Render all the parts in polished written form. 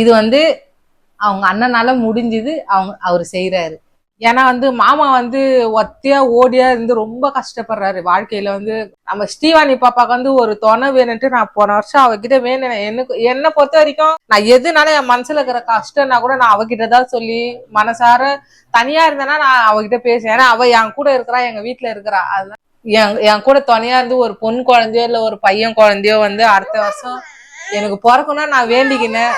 இது வந்து அவங்க அண்ணனால முடிஞ்சது அவர் செய்யறாரு. ஏன்னா வந்து மாமா வந்து ஒத்தையா ஓடியா இருந்து ரொம்ப கஷ்டப்படுறாரு வாழ்க்கையில. வந்து நம்ம ஸ்ரீவாணி பாப்பாக்கு வந்து ஒரு துணை வேணுன்ட்டு நான் போன வருஷம் அவகிட்ட வேணும். என்னை பொறுத்த வரைக்கும் நான் எதுனால என் மனசுல இருக்கிற கஷ்டம்னா கூட நான் அவகிட்டதான் சொல்லி மனசார, தனியா இருந்தேன்னா நான் அவகிட்ட பேசுவேன். ஏன்னா அவ என் கூட இருக்கிறா, எங்க வீட்டுல இருக்கிறா. அதுதான் என் கூட துணையா இருந்து ஒரு பொன் குழந்தையோ இல்ல ஒரு பையன் குழந்தையோ வந்து அடுத்த வருஷம் எனக்கு பிறக்கணும்னா நான் வேண்டிக்கினேன்.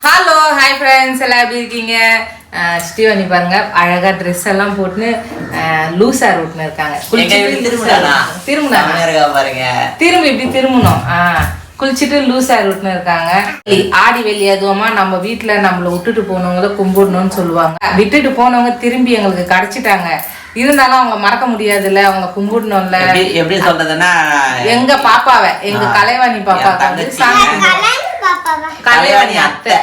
ஹலோ ஹாய் ஃப்ரெண்ட்ஸ், எல்லாம் எப்படி இருக்கீங்க? ஸ்ரீவாணி பாருங்க அழகா ட்ரெஸ் எல்லாம் போட்டுன்னு லூசா ரூட்னு இருக்காங்க. திரும்பி இப்படி திரும்பணும். குளிச்சுட்டு லூசா ரூட்னு இருக்காங்க. ஆடி வெள்ளி அதுவுமா நம்ம வீட்டுல நம்மள விட்டுட்டு போனவங்கள கும்பிடணும்னு சொல்லுவாங்க. விட்டுட்டு போனவங்க திரும்பி எங்களுக்கு கிடைச்சிட்டாங்க. இருந்தாலும் அவங்க மறக்க முடியாதுல்ல, அவங்க கும்பிடணும்ல. எப்படி சொல்றதுன்னா, எங்க பாப்பாவை, எங்க கலைவாணி பாப்பாவை வந்து கலைவாணி அத்தை,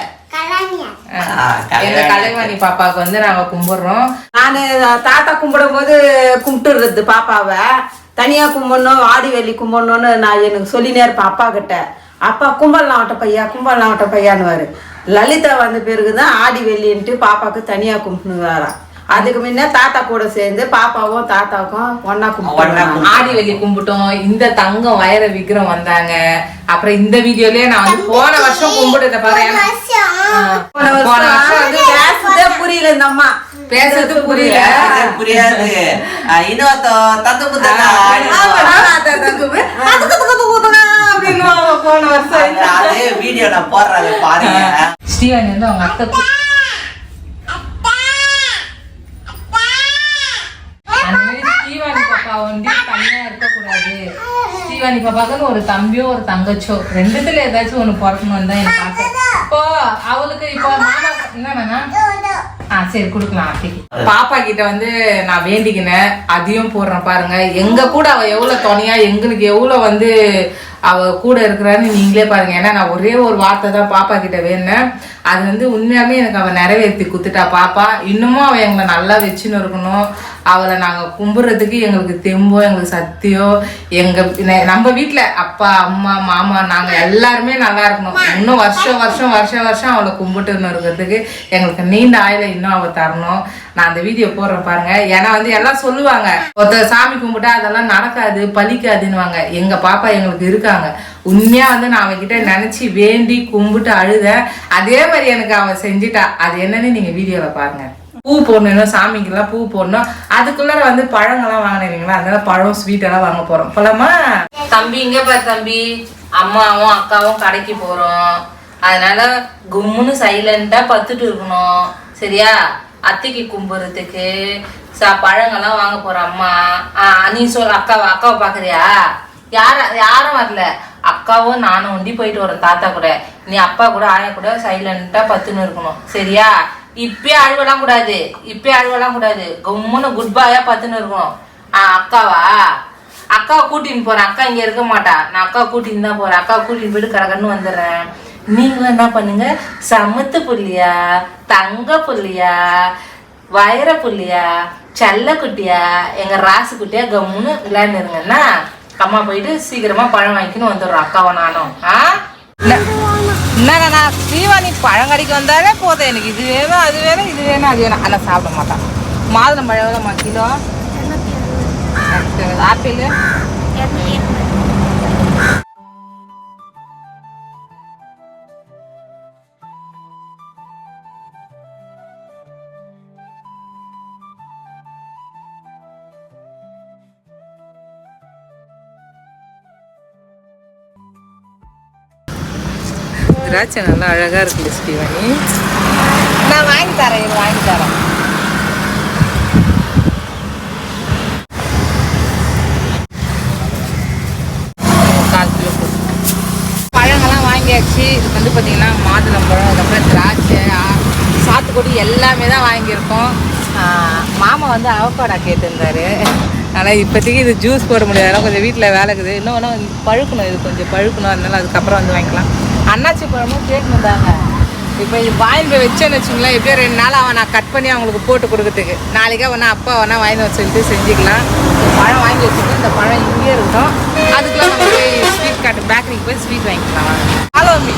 எங்க கலைவாணி பாப்பாவுக்கு வந்து நாங்க கும்பிடுறோம். நானு தாத்தா கும்பிடும் போது கும்பிட்டுறது பாப்பாவை தனியா கும்பிடணும், ஆடி வெள்ளி கும்பிடணும்னு நான் எனக்கு சொல்லினே இருப்பேன் அப்பா கிட்ட. அப்பா கும்பலாம் ஆட்ட பையா, கும்பலாம் ஆட்ட பையான்னு. லலிதா வந்த பிறகுதான் ஆடி வெள்ளின்ட்டு பாப்பாவுக்கு தனியா கும்பிடுவாராம். அதுக்கு முன்ன தாத்தா கூட சேர்ந்து பாப்பாவும் தாத்தாவுக்கும் ஒன்னா கும்பிட்டோம், ஆடி வெள்ளி கும்பிட்டோம். இந்த தங்கம் வயர விக்ரம் வந்தாங்க. அப்புறம் இந்த வீடியோலயே நான் வந்து போன வருஷம் கும்பிட்டத பாரு. போன வருஷம் வந்து பேசுறதே புரியல, இந்த அம்மா பேசுறது புரியல, புரியாது. போன வருஷம் அதே வீடியோ நான் போடுறேன் பாருங்க. ஸ்ரீவாணி வந்து அவங்க அத்தை ஸ்ரீவாணி பாப்பா வந்து தனியா இருக்கக்கூடாது. ஸ்ரீவாணி பாப்பாக்குன்னு ஒரு தம்பியோ ஒரு தங்கச்சோ ரெண்டுத்துல ஏதாச்சும் ஒண்ணு பிறக்கணும்னு தான் எனக்கு ஆசை. இப்போ அவளுக்கு இப்போ மாமா என்ன சரி குடுக்கலாம். பாப்பா கிட்ட வந்து நான் வேண்டிக்கினேன், அதையும் போடுறேன் பாருங்க. எங்க கூட அவ எவ்வளவு துணையா எங்களுக்கு எவ்வளவு வந்து அவ கூட இருக்கிறான்னு நீங்களே பாருங்க. ஏன்னா நான் ஒரே ஒரு வார்த்தை தான் பாப்பா கிட்ட வேணேன். அது வந்து உண்மையாலுமே எனக்கு அவ நிறைவேற்றி குத்துட்டா. பாப்பா இன்னமும் அவ எங்களை நல்லா வச்சுன்னு இருக்கணும். அவளை நாங்க கும்பிடுறதுக்கு எங்களுக்கு தெம்போ எங்களுக்கு சக்தியோ, நம்ம வீட்டுல அப்பா அம்மா மாமா நாங்க எல்லாருமே நல்லா இருக்கணும். இன்னும் வருஷம் அவளை கும்பிட்டுன்னு இருக்கிறதுக்கு எங்களுக்கு நீண்ட ஆயுள இன்னும் அவ தரணும். நான் அந்த வீடியோ போடுறேன் பாருங்க. ஏன்னா வந்து எல்லாம் சொல்லுவாங்க, ஒருத்தர் சாமி கும்பிட்டா அதெல்லாம் நடக்காது பலிக்காதுன்னுவாங்க. எங்க பாப்பா எங்களுக்கு இருக்காங்க. உண்மையா வந்து நான் அவகிட்ட நினைச்சு வேண்டி கும்பிட்டு அழுதேன். அதே மாதிரி எனக்கு அவ செஞ்சுட்டா. அது என்னன்னு நீங்க வீடியோல பாருங்க. பூ போடணும், சாமிக்கெல்லாம் பூ போடணும். அதுக்குள்ள வந்து பழங்கள்லாம் வாங்கினீங்களா, அதனால பழம் ஸ்வீட் எல்லாம் வாங்க போறோம். போலாமா? தம்பி இங்க பாரு தம்பி, அம்மாவும் அக்காவும் கடைக்கு போறோம். அதனால கும்முன்னு சைலண்டா பத்துட்டு இருக்கணும், சரியா? அத்தைக்கு கும்பிடுறதுக்கு பழங்கள்லாம் வாங்க போறோம் அம்மா. நீ சொல், அக்காவை பாக்குறியா? யாரும் வரல, அக்காவும் நானும் ஒண்டி போயிட்டு வரோம் தாத்தா கூட. நீ அப்பா கூட ஆயா கூட சைலண்டா பத்துன்னு இருக்கணும், சரியா? இப்பயே அழுவலாம் கூடாது, கம்முன்னு குட் பாயா பத்துன்னு இருக்கணும். அக்காவை கூட்டின்னு போறேன். அக்கா இங்க இருக்க மாட்டா, நான் அக்காவை கூட்டின்னு தான் போறேன். அக்காவை கூட்டின்னு போயிட்டு கடகன்னு வந்துடுறேன். நீங்களும் என்ன பண்ணுங்க, சமத்து புள்ளியா, தங்க புள்ளியா, வைர புள்ளியா, செல்ல குட்டியா, எங்க ராசு குட்டியா கம்முன்னு விளையாண்டுருங்கன்னா அம்மா போயிட்டு சீக்கிரமா பழம் வாங்கிக்கின்னு வந்துடுறோம் அக்காவை நானும். என்னங்கண்ணா ஸ்ரீவாணி பழங்கடிக்கு வந்தாலே போதும், எனக்கு இது வேணும் அது வேணும் இது வேணும் அது வேணும். ஆனால் சாப்பிட மாட்டான். மாதுளம் பழம் எவ்வளோம்மா கிலோ? ஆப்பிள் திராட்சை நல்லா அழகா இருக்குது ஸ்ரீவாணி. நான் வாங்கி தரேன். 1/4 கிலோ பழங்கள்லாம் வாங்கியாச்சு. இது வந்து பார்த்தீங்கன்னா மாதுளம்பழம், அதுக்கப்புறம் திராட்சை, சாத்துக்குடி எல்லாமே தான் வாங்கியிருக்கோம். மாமா வந்து அவக்காடா கேட்டிருந்தாரு. ஆனால் இப்போதைக்கு இது ஜூஸ் போட முடியாது, கொஞ்சம் வீட்டில் வேலை இருக்குது. இன்னும் பழுக்கணும், இது கொஞ்சம் பழுக்கணும். அதனால அதுக்கப்புறம் வந்து வாங்கிக்கலாம். அன்னாச்சி பழமும் கேட்கணும் தாங்க. இப்போ இது வாங்கி போய் வச்சேன்னு வச்சுங்களேன், எப்படியோ 2 நாள் அவன் நான் கட் பண்ணி அவங்களுக்கு போட்டு கொடுக்கறதுக்கு. நாளைக்கா வேணா அப்பா வேணா வாங்கி வச்சுக்கிட்டு செஞ்சுக்கலாம். இந்த பழம் வாங்கி வச்சுட்டு இந்த பழம் இங்கேயே இருக்கட்டும். ஸ்வீட் வாங்கிக்கலாம். ஹலோ மீ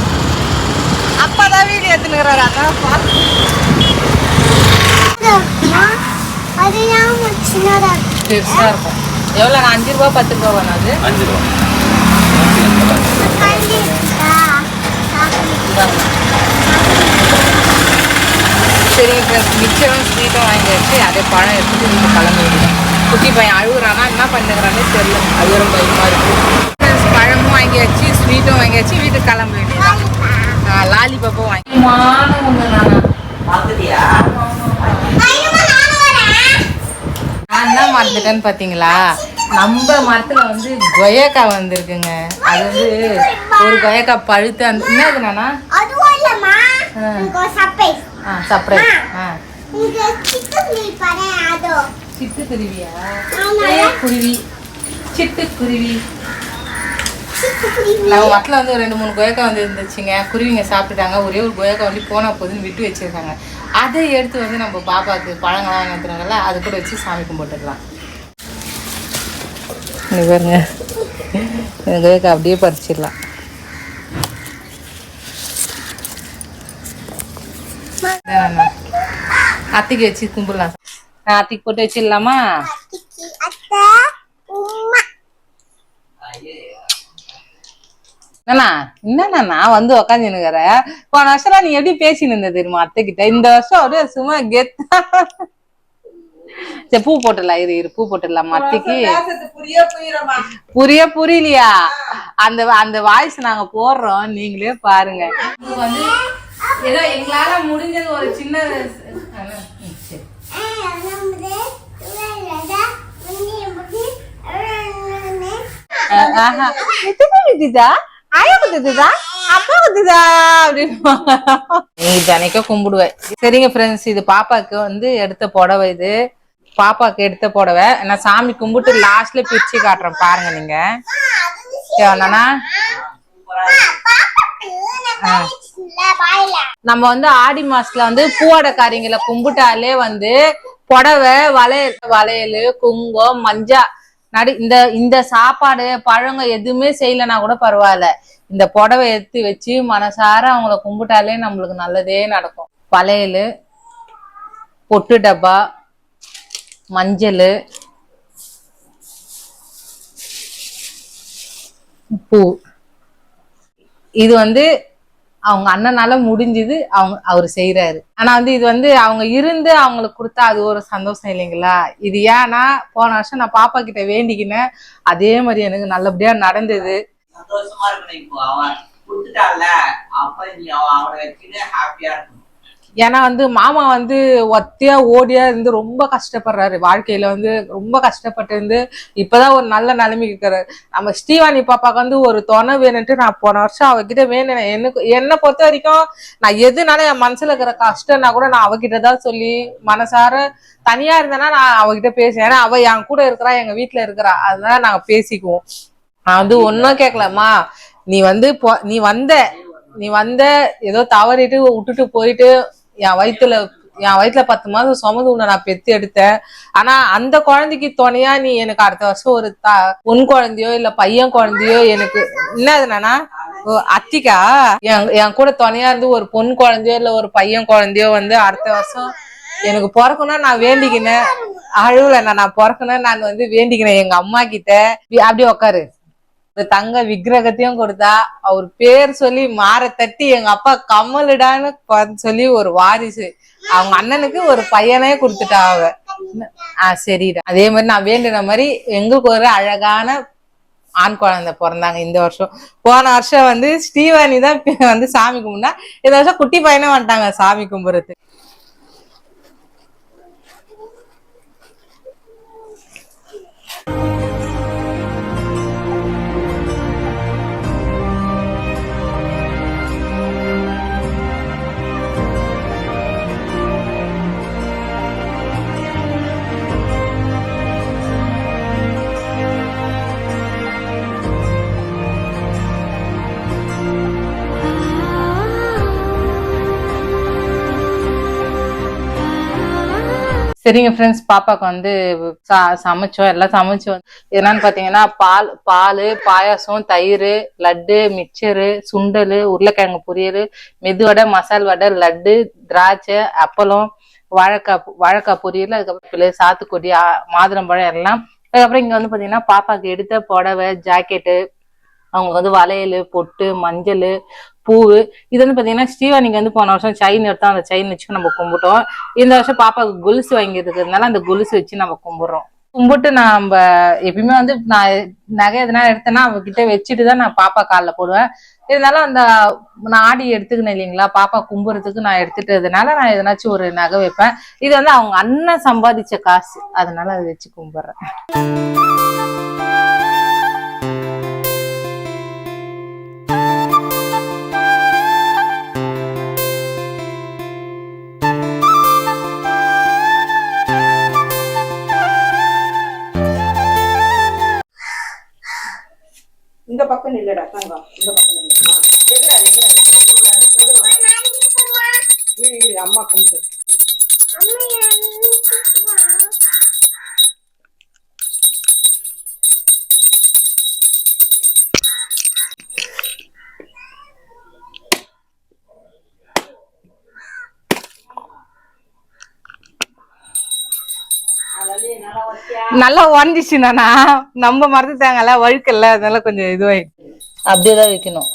அப்பா தான் வீடியோ எடுத்துனுக்குறாரு. அதான் பார்த்து பெருசாக இருக்கும். எவ்வளோ? 5 ரூபா 10 ரூபா வேணும். அது 5 ரூபா. சரி ஃப்ரெண்ட்ஸ், மிச்சரும் ஸ்வீட்டும் வாங்கியாச்சு. அதே பழம் எடுத்துட்டு நீங்கள் கிளம்பி விடுவோம். குட்டி பையன் அழுகுறானா என்ன பண்ணுறானே தெரியல. அழுகுறம் பயமாக இருக்குது. ஃப்ரெண்ட்ஸ், பழமும் வாங்கியாச்சு, ஸ்வீட்டும் வாங்கியாச்சு. வீட்டுக்கு கிளம்ப வேண்டியது. லாலிபாப்பும் வாங்கி ஒன்று நானா பார்த்துட்டியா? நான் என்ன மறந்துட்டேன்னு பார்த்தீங்களா, நம்ம மரத்தில் வந்து கொயக்கா வந்திருக்குங்க. அது வந்து ஒரு கொயக்கா பழுத்து அந்த என்னது நானா சர்ப்ரைஸ். சிட்டுக்குருவியா? குருவி, சிட்டுக்குருவி. நம்ம மரத்தில் வந்து 2-3 கொயக்கா வந்து இருந்துச்சுங்க. குருவிங்க சாப்பிட்டுட்டாங்க. ஒரே ஒரு கொயக்கா வந்து போனா போதுன்னு விட்டு வச்சிருக்காங்க. அதை எடுத்து வந்து நம்ம பாப்பாவுக்கு பழங்கள்லாம் நடத்துறாங்கல்ல, அது கூட வச்சு சாமி கும்பிட்டுக்கலாம். பாருங்க, இந்த கொயக்கா அப்படியே பறிச்சிடலாம். அத்திக்கு வச்சு கும்பிடலாம். அத்திக்கு போட்டு வச்சிடலாமா? என்னண்ணா நான் வந்து உக்காந்துனுக்குற. போன வருஷம் நீ எப்படி பேசின்னு இருந்த தெரியுமா அத்தை கிட்ட? இந்த வருஷம் அப்படியே சும்மா கெத்தா. சரி பூ போட்டுடலாம். இரு பூ போட்டுடலாம். அத்தைக்கு புரியலையா? அந்த வாய்ஸ் நாங்க போடுறோம், நீங்களே பாருங்க. வந்து ஏதோ எங்களால முடிஞ்சது ஒரு சின்ன கும்பிடுவேன். சரிங்க ஃப்ரெண்ட்ஸ், இது பாப்பாக்கு வந்து எடுத்த புடவை. இது பாப்பாக்கு எடுத்த புடவை. நான் சாமி கும்பிட்டு லாஸ்ட்ல பிரிச்சு காட்டுறேன் பாருங்க. நீங்க நம்ம வந்து ஆடி மாசத்துல வந்து பூவாடைக்காரிங்களை கும்பிட்டாலே வந்து புடவை, வளையல், குங்குமம், மஞ்சா இந்த சாப்பாடு பழங்க எதுவுமே செய்யலன்னா கூட பரவாயில்ல, இந்த புடவை எடுத்து வச்சு மனசார அவங்கள கும்பிட்டாலே நம்மளுக்கு நல்லதே நடக்கும். வளையல், பொட்டு டப்பா, மஞ்சள், பூ. இது வந்து அவங்க அண்ணனால முடிஞ்சது, அவரு செய்யறாரு. ஆனா வந்து இது வந்து அவங்க இருந்து அவங்களுக்கு கொடுத்தா அது ஒரு சந்தோஷம் இல்லைங்களா? இது ஏன்னா போன வருஷம் நான் பாப்பா கிட்ட வேண்டிக்கினேன், அதே மாதிரி எனக்கு நல்லபடியா நடந்தது. சந்தோஷமா இருக்கணும். இப்போ அவன் கொடுத்துட்டால, அப்ப நீ அவனை வச்சுட்டு ஹாப்பியா இருக்கணும். ஏன்னா வந்து மாமா வந்து ஒத்தையா ஓடியா இருந்து ரொம்ப கஷ்டப்படுறாரு. வாழ்க்கையில வந்து ரொம்ப கஷ்டப்பட்டு இருந்து இப்பதான் ஒரு நல்ல நிலைமைக்கு இருக்கிறாரு. நம்ம ஸ்ரீவாணி பாப்பாக்கு வந்து ஒரு துணை வேணுன்ட்டு நான் போன வருஷம் அவகிட்ட வேணுனேன். என்னை பொறுத்த வரைக்கும் நான் எதுனால என் மனசுல இருக்கிற கஷ்டம்னா கூட நான் அவகிட்டதான் சொல்லி மனசார, தனியா இருந்தேன்னா நான் அவகிட்ட பேசுவேன். ஏன்னா அவ என் கூட இருக்கிறா, எங்க வீட்டுல இருக்கிறா, அதனால நாங்க பேசிக்குவோம். நான் வந்து ஒன்னும் கேட்கலம்மா, நீ வந்த ஏதோ தவறிட்டு விட்டுட்டு போயிட்டு என் வயிற்றுல 10 மாதம் சுமந்து உன்னை நான் பெத்து எடுத்தேன். ஆனா அந்த குழந்தைக்கு துணையா நீ எனக்கு அடுத்த வருஷம் ஒரு பொன் குழந்தையோ இல்ல பையன் குழந்தையோ எனக்கு என்னதுனா அத்திக்கா என் கூட துணையா இருந்து ஒரு பொன் குழந்தையோ இல்ல ஒரு பையன் குழந்தையோ வந்து அடுத்த வருஷம் எனக்கு பிறக்கணும் நான் வேண்டிக்கினேன். அழுவல, நான் பிறக்கணும் நான் வந்து வேண்டிக்கினேன் எங்க அம்மா கிட்ட. அப்படி உக்காரு. தங்க விக்கிரகத்தையும் கொடுத்தா, அவர் பேர் சொல்லி மாற தட்டி எங்க அப்பா கமலுடான்னு சொல்லி ஒரு வாரிசு அவங்க அண்ணனுக்கு ஒரு பையனே கொடுத்துட்டா அவ. சரிடா. அதே மாதிரி நான் வேண்டின மாதிரி எங்களுக்கு ஒரு அழகான ஆண் குழந்தை பிறந்தாங்க இந்த வருஷம். போன வருஷம் வந்து ஸ்ரீவாணி தான் வந்து சாமி கும்பிட்டா, இந்த வருஷம் குட்டி பையனும் வந்துட்டாங்க சாமி கும்பிடுறது. சரிங்க ஃப்ரெண்ட்ஸ், பாப்பாக்கு வந்து சமைச்சோம், எல்லாம் சமைச்சோம். என்னன்னு பாத்தீங்கன்னா பால், பாயாசம், தயிர், லட்டு, மிக்சரு, சுண்டல், உருளைக்கிழங்கு பொரியல், மெதுவடை, மசால் வடை, லட்டு, திராட்சை, அப்பளம், வாழைக்காய் பொரியல், அதுக்கப்புறம் சாத்துக்குடி, மாதுளம்பழம் எல்லாம். அதுக்கப்புறம் இங்க வந்து பாத்தீங்கன்னா பாப்பாக்கு எடுத்த புடவை, ஜாக்கெட்டு, அவங்க வந்து வளையல், பொட்டு, மஞ்சள், பூவு. இது வந்து பாத்தீங்கன்னா ஸ்ரீவாணிக்கு வந்து போன வருஷம் செயின் எடுத்தோம், அந்த செயின் வச்சு நம்ம கும்பிட்டோம். இந்த வருஷம் பாப்பாவுக்கு கொலுசு வாங்கி இருக்கிறதுனால அந்த கொலுசு வச்சு நம்ம கும்பிடுறோம். கும்பிட்டு நம்ம எப்பயுமே வந்து நான் நகை எதனா எடுத்தேன்னா அவகிட்ட வச்சுட்டுதான் நான் பாப்பா காலில் போடுவேன். இருந்தாலும் அந்த நான் ஆடி எடுத்துக்கணும் இல்லைங்களா, பாப்பா கும்புறதுக்கு நான் எடுத்துட்டதுனால நான் எதனாச்சும் ஒரு நகை வைப்பேன். இது வந்து அவங்க அண்ணன் சம்பாதிச்ச காசு, அதனால அதை வச்சு கும்பிடுறேன். இந்த பக்கம் இல்லடா தங்கம், இந்த பக்கம் இல்ல. அம்மா கும்பிட்டு நல்லா உடஞ்சிச்சு. நானா நம்ம மறந்துட்டாங்கல்ல, வழுக்கல்ல, அதனால கொஞ்சம் இதுவாயிடுச்சு. அப்படியேதான் வைக்கணும்.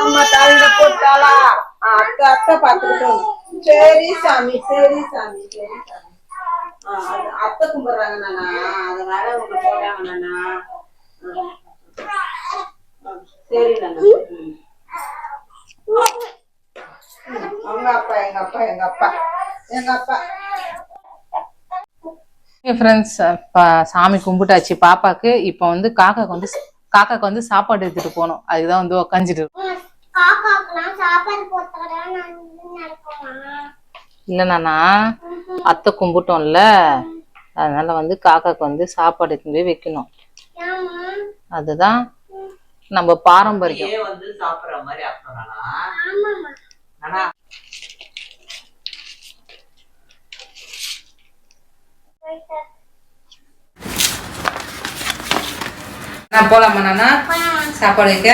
அம்மா தாழ்ந்த போட்டாளா? அத்தை பாத்துக்கிட்டோம். சரி சாமி, சரி சாமி, சரி சாமி. அத்தை கும்பிடுறாங்க நானா, அதனால உங்க போட்டாங்க நானா. சரி நானா. அவங்க அப்பா, எங்க அப்பா, எங்க அப்பா, எங்க அப்பா. ஃப்ரெண்ட்ஸ், சாமி கும்பிட்டாச்சு பாப்பாக்கு. இப்போ வந்து காக்காக்கு வந்து சாப்பாடு எடுத்துட்டு போனோம். அதுதான் வந்து உக்காந்துட்டு இருக்கோம். இல்லைண்ணா அத்தை கும்பிட்டோம்ல, அதனால வந்து காக்காக்கு வந்து சாப்பாடு எடுத்துட்டு போய் வைக்கணும். அதுதான் நம்ம பாரம்பரியம். வந்து சாப்பிடுற மாதிரி நான் போலாமா நானா சாப்பாடு வைக்க?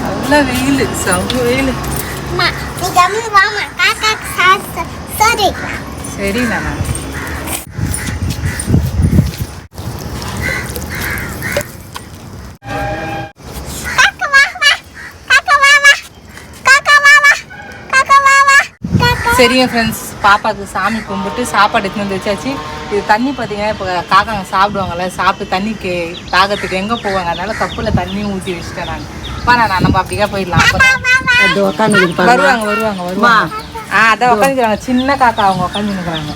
நல்ல வெயில், சங்கு வெயில். சரி நானா. சரிங்க ஃப்ரெண்ட்ஸ், பாப்பாவுக்கு சாமி கும்பிட்டு சாப்பாடு எடுத்துன்னு வந்து வச்சாச்சு. இது தண்ணி பார்த்தீங்கன்னா இப்போ காக்காங்க சாப்பிடுவாங்கல்ல, சாப்பிட்டு தண்ணிக்கு தாகத்துக்கு எங்கே போவாங்க, அதனால கப்பில் தண்ணியும் ஊற்றி வச்சுட்டேன் நான். நான் நம்ம அப்படிக்கா போயிடலாம். வருவாங்க வருவாங்க வருவாங்க. அதான் உட்காந்துக்கிறாங்க, சின்ன காக்கா அவங்க உட்காந்து நிற்கிறாங்க.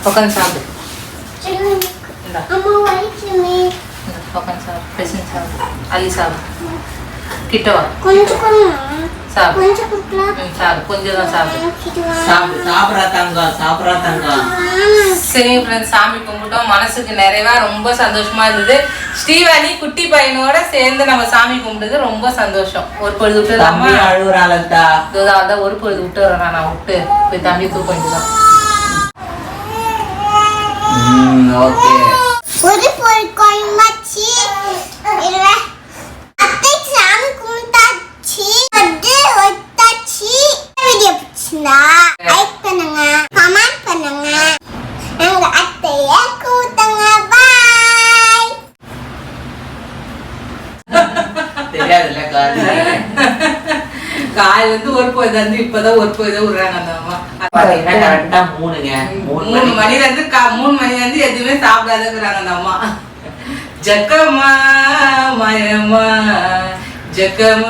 உட்காந்து சாப்பிடு. உட்காந்து சாப்பிடு, பேசி சாப்பிடு, அள்ளி சாப்பிடு. கிட்ட வா. சாப்பிடு சாப்பிடு கொஞ்சம் தான் சாப்பிடு. சாப்பிட்றா தங்கம். சரி ஃப்ரெண்ட்ஸ், சாமி கும்பிட்டோம். மனசுக்கு நிறைவா ரொம்ப சந்தோஷமா இருந்தது. ஸ்ரீவாணி குட்டி பையனோட சேர்ந்து நம்ம சாமி கும்பிட்டது ரொம்ப சந்தோஷம். ஒரு பொழுது விட்டுதாமா அழுகுறாளா? அதான் ஒரு பொழுது விட்டு வரேன். நான் விட்டு போய் தம்பி தூக்க வேண்டியதான். ஓகே. ஒரு பொருள் கோயம்பாச்சி அத்தை சாமி கும்பிட்டாச்சி அது ஒத்தாச்சி. வீடியோ பிடிச்சிருந்தா லைக் பண்ணுங்க, கமெண்ட் பண்ணுங்க. எங்க அத்தைய கூத்தங்க. பாய். தெரியாதுல்ல காய் வந்து ஒரு பொழுது வந்து இப்பதான் ஒரு பொழுது விடுறாங்க அந்த அம்மா. பாத்தீங்கன்னா கரெக்டா 3ங்க. 3 மணில இருந்து 3 மணில இருந்து எதுவுமே சாப்பிடாதுங்கிறாங்க அந்த அம்மா. ஜக்கம்மா மயம்மா ஜக்கம்மா.